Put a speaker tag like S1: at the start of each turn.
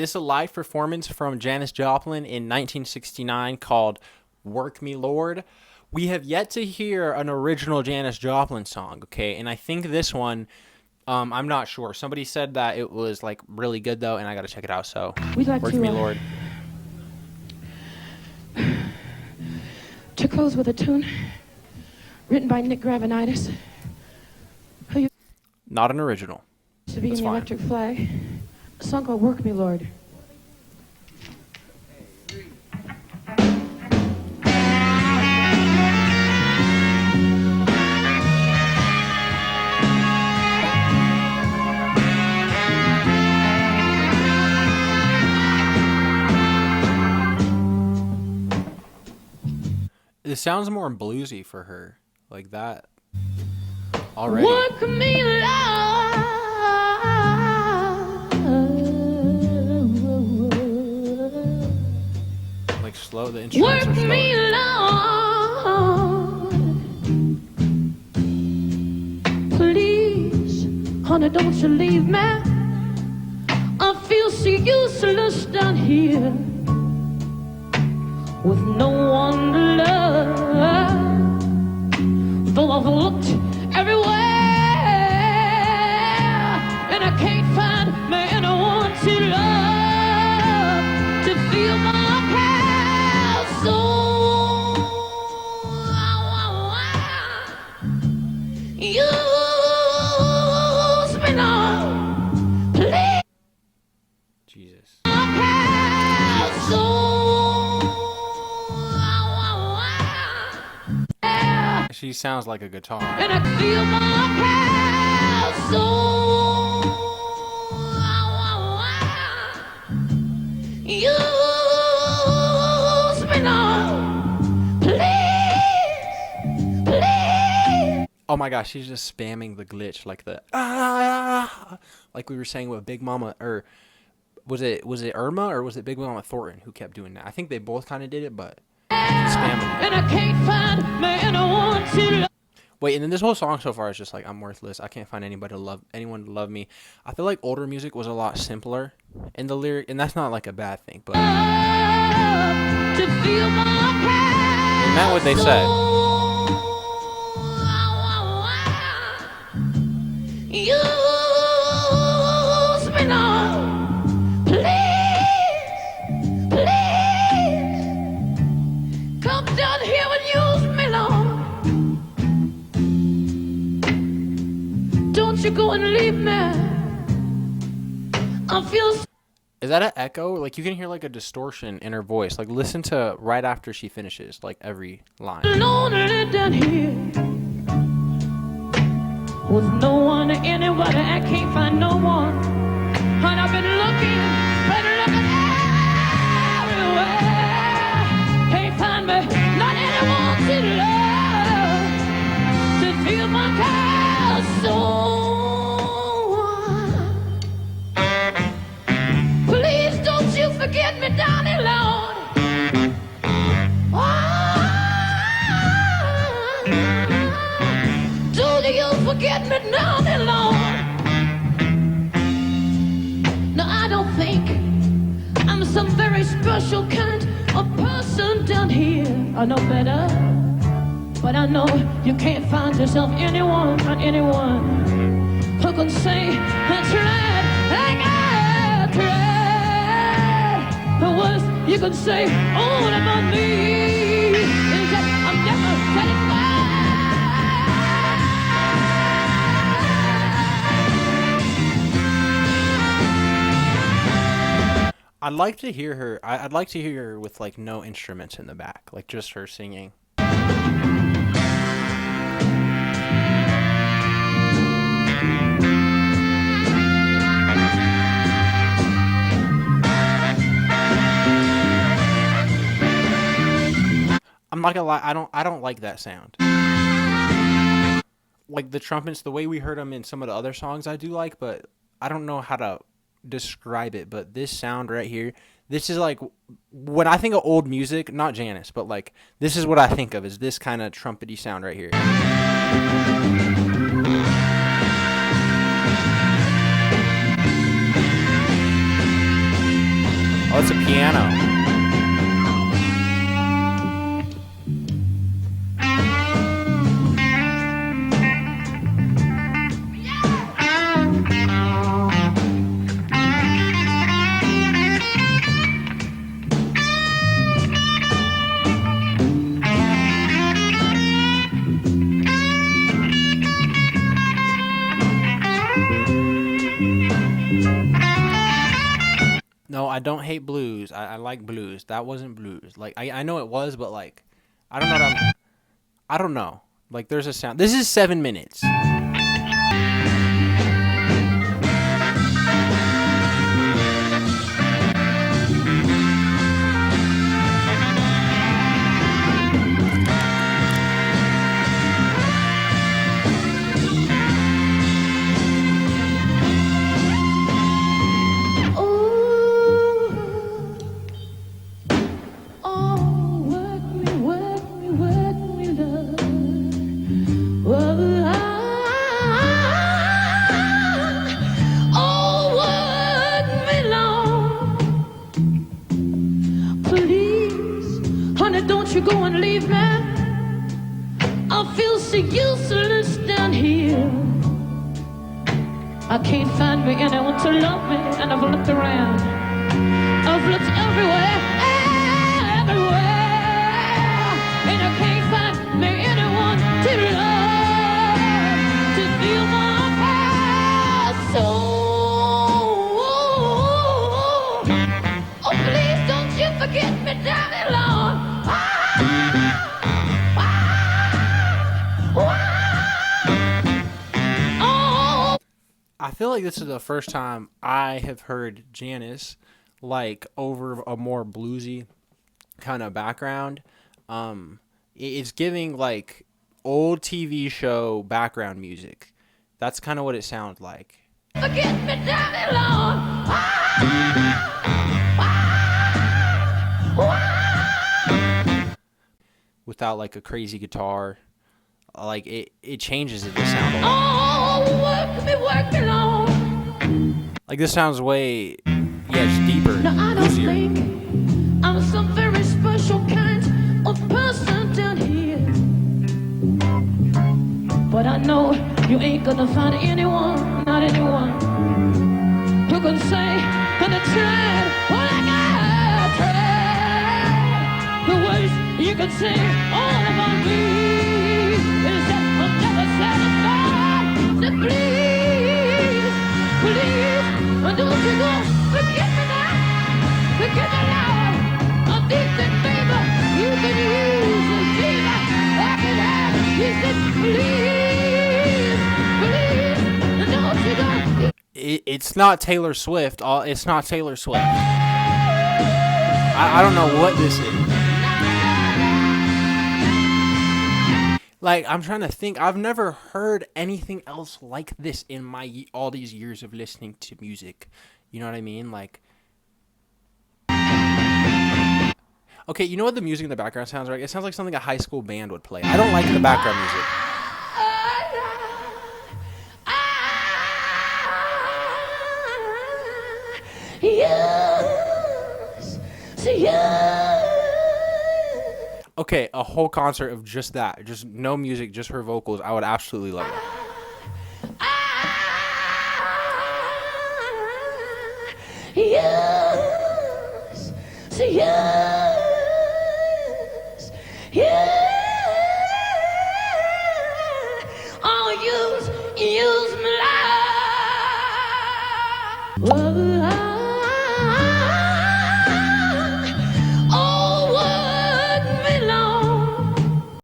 S1: This is a live performance from Janis Joplin in 1969 called Work Me Lord. We have yet to hear an original Janis Joplin song, okay? And I think this one, I'm not sure. Somebody said that it was like really good though, and I gotta check it out. So,
S2: We'd like
S1: Work
S2: to,
S1: Me Lord.
S2: To close with a tune written by Nick Gravenitis, who used
S1: Not an original.
S2: to be in
S1: That's
S2: the
S1: fine.
S2: Electric Flag. A song called Work Me Lord.
S1: It sounds more bluesy for her, like that. Already.
S2: Work me love.
S1: Like slow, the instruments
S2: Work
S1: are slower.
S2: me love. Please, honey, don't you leave me. I feel so useless down here with no one to love. Though I've looked everywhere and I can't find me anyone to love, to feel my soul. Use me now, please.
S1: Jesus. She sounds like a guitar.
S2: And I feel my soul. Use me now, please, please.
S1: Oh my gosh, she's just spamming the glitch like the like we were saying with Big Mama, or was it Irma or was it Big Mama Thornton who kept doing that? I think they both kind of did it, but spamming it.
S2: And I can't find me anyone to love.
S1: Wait, and then this whole song so far is just like, I'm worthless. I can't find anyone to love me. I feel like older music was a lot simpler in the lyric, and that's not like a bad thing, but
S2: To feel my
S1: isn't that what they said?
S2: Use me now, please, please. Come down here and use me, Lord. Don't you go and leave me. I feel so
S1: Is that an echo? Like you can hear like a distortion in her voice. Like listen to right after she finishes, like every line.
S2: lonely down here with no one, anybody. I can't find no one. And I've been looking everywhere. Can't find me, not anyone to love, to feel my soul. Please don't you forget me down here, Lord. Don't you forget me down there, Lord. No, I don't think I'm some very special kind of person down here. I know better, but I know you can't find yourself anyone, not anyone, who can say that's right, I tried. The worst you can say all about me is that I'm never satisfied.
S1: I'd like to hear her. I'd like to hear her with like no instruments in the back, like just her singing. I'm not gonna lie. I don't like that sound. Like the trumpets, the way we heard them in some of the other songs, I do like, but I don't know how to describe it. But this sound right here, this is like when I think of old music, not Janis, but like this is what I think of, is this kind of trumpety sound right here. Oh, it's a piano. No, I don't hate blues. I like blues. That wasn't blues. Like I know it was, but like I don't know. I don't know. Like there's a sound. This is 7 minutes.
S2: Don't you go and leave me. I feel so useless down here. I can't find me anyone to love me, and I've looked around. I've looked everywhere, everywhere, and I can't find me anyone to love, to feel my passion. Oh, please don't you forget me, darling Lord.
S1: I feel like this is the first time I have heard Janice like over a more bluesy kind of background. It's giving like old TV show background music. That's kind of what it sounds like.
S2: Forget me, darling Lord.
S1: Without like a crazy guitar, like it changes it to sound a lot.
S2: Oh, work me long.
S1: Like this sounds way, it's deeper.
S2: Now I don't
S1: bluesier.
S2: think I'm some very special kind of person down here, but I know you ain't gonna find anyone, not anyone, who can say and try what I got tried. The worst you can say all about me is that I'm never satisfied. So please, please, don't you go, forget me now, forget me now. I'm decent, baby, you can use the fever I can have. He said, please, please, don't you go.
S1: It's not Taylor Swift. It's not Taylor Swift. I don't know what this is. Like, I'm trying to think. I've never heard anything else like this in my all these years of listening to music. You know what I mean? Like, okay, you know what the music in the background sounds like? It sounds like something a high school band would play. I don't like the background music.
S2: Yes, yes.
S1: Okay, a whole concert of just that. Just no music, just her vocals. I would absolutely love it.
S2: Yes, yes, yes. Oh, use me like.